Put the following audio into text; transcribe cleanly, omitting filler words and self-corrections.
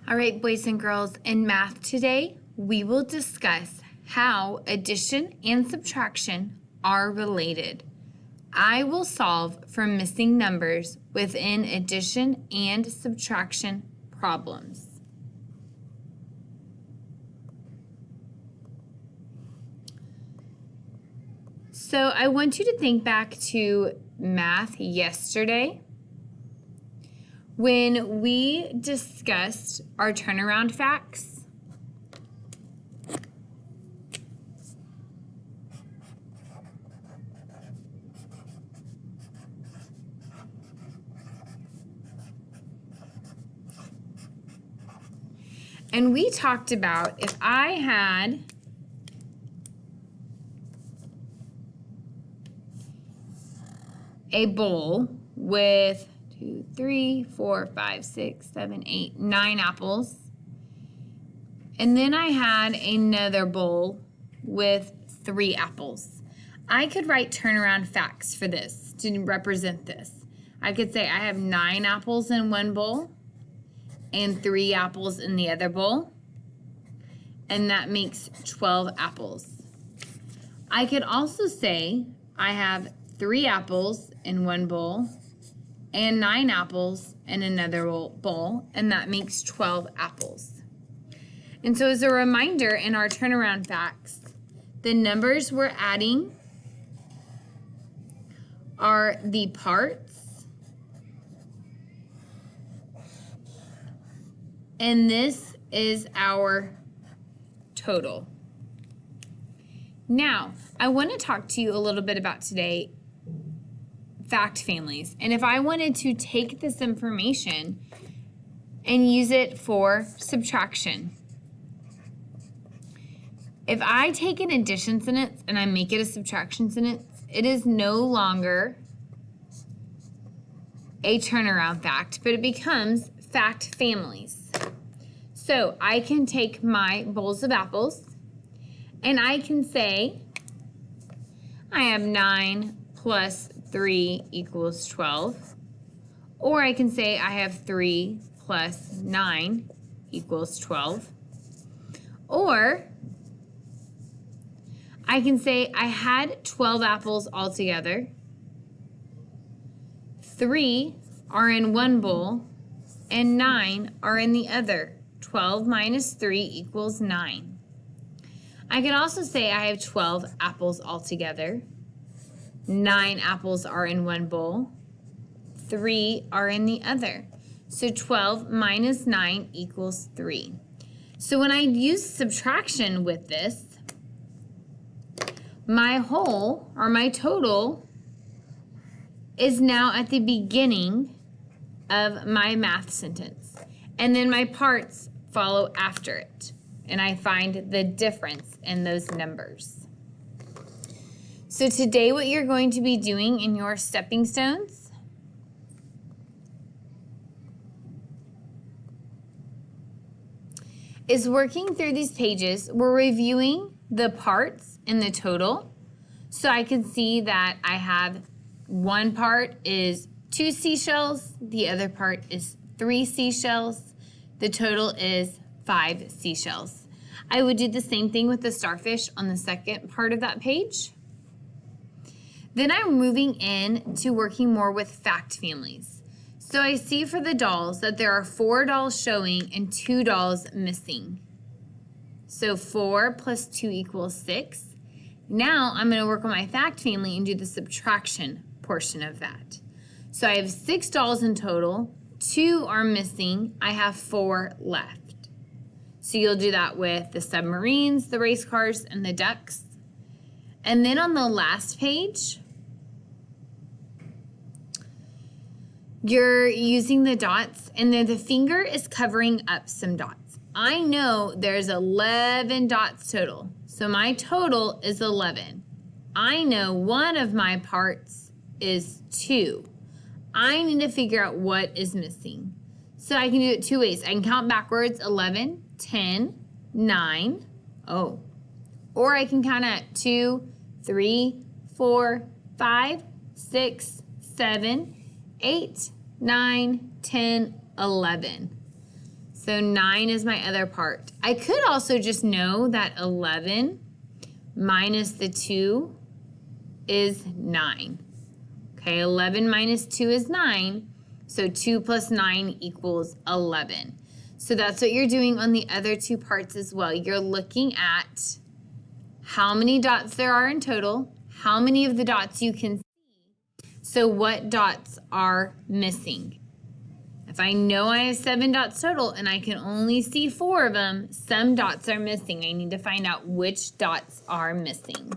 All right, boys and girls, in math today, we will discuss how addition and subtraction are related. I will solve for missing numbers within addition and subtraction problems. So I want you to think back to math yesterday when we discussed our turnaround facts. And we talked about if I had a bowl with 2, 3, 4, 5, 6, 7, 8, 9 apples, and then I had another bowl with 3 apples. I could write turnaround facts for this to represent this. I could say I have 9 apples in one bowl and 3 apples in the other bowl, and that makes 12 apples. I could also say I have 3 apples in one bowl and 9 apples in another bowl, and that makes 12 apples. And so as a reminder in our turnaround facts, the numbers we're adding are the parts, and this is our total. Now, I want to talk to you a little bit about today fact families. And if I wanted to take this information and use it for subtraction, if I take an addition sentence and I make it a subtraction sentence, it is no longer a turnaround fact, but it becomes fact families. So I can take my bowls of apples and I can say I have 9 plus 3 equals 12. Or I can say I have 3 plus 9 equals 12. Or I can say I had 12 apples altogether. 3 are in one bowl and 9 are in the other. 12 minus 3 equals 9. I can also say I have 12 apples altogether. 9 apples are in one bowl. 3 are in the other. So 12 minus 9 equals 3. So when I use subtraction with this, my whole, or my total, is now at the beginning of my math sentence. And then my parts follow after it. And I find the difference in those numbers. So today what you're going to be doing in your stepping stones is working through these pages. We're reviewing the parts in the total. So I can see that I have one part is 2 seashells, the other part is 3 seashells, the total is 5 seashells. I would do the same thing with the starfish on the second part of that page. Then I'm moving in to working more with fact families. So I see for the dolls that there are 4 dolls showing and 2 dolls missing. So 4 plus 2 equals 6. Now I'm going to work on my fact family and do the subtraction portion of that. So I have 6 dolls in total, 2 are missing, I have 4 left. So you'll do that with the submarines, the race cars, and the ducks. And then on the last page, you're using the dots, and then the finger is covering up some dots. I know there's 11 dots total, so my total is 11. I know one of my parts is 2. I need to figure out what is missing. So I can do it 2 ways. I can count backwards, 11, 10, 9, or I can count at 2, 3, 4, 5, 6, 7, 8, 9, 10, 11. So 9 is my other part. I could also just know that 11 minus the 2 is 9. Okay, 11 minus 2 is 9. So 2 plus 9 equals 11. So that's what you're doing on the other two parts as well. You're looking at how many dots there are in total, how many of the dots you can see, so what dots are missing. If I know I have 7 dots total and I can only see 4 of them, some dots are missing. I need to find out which dots are missing.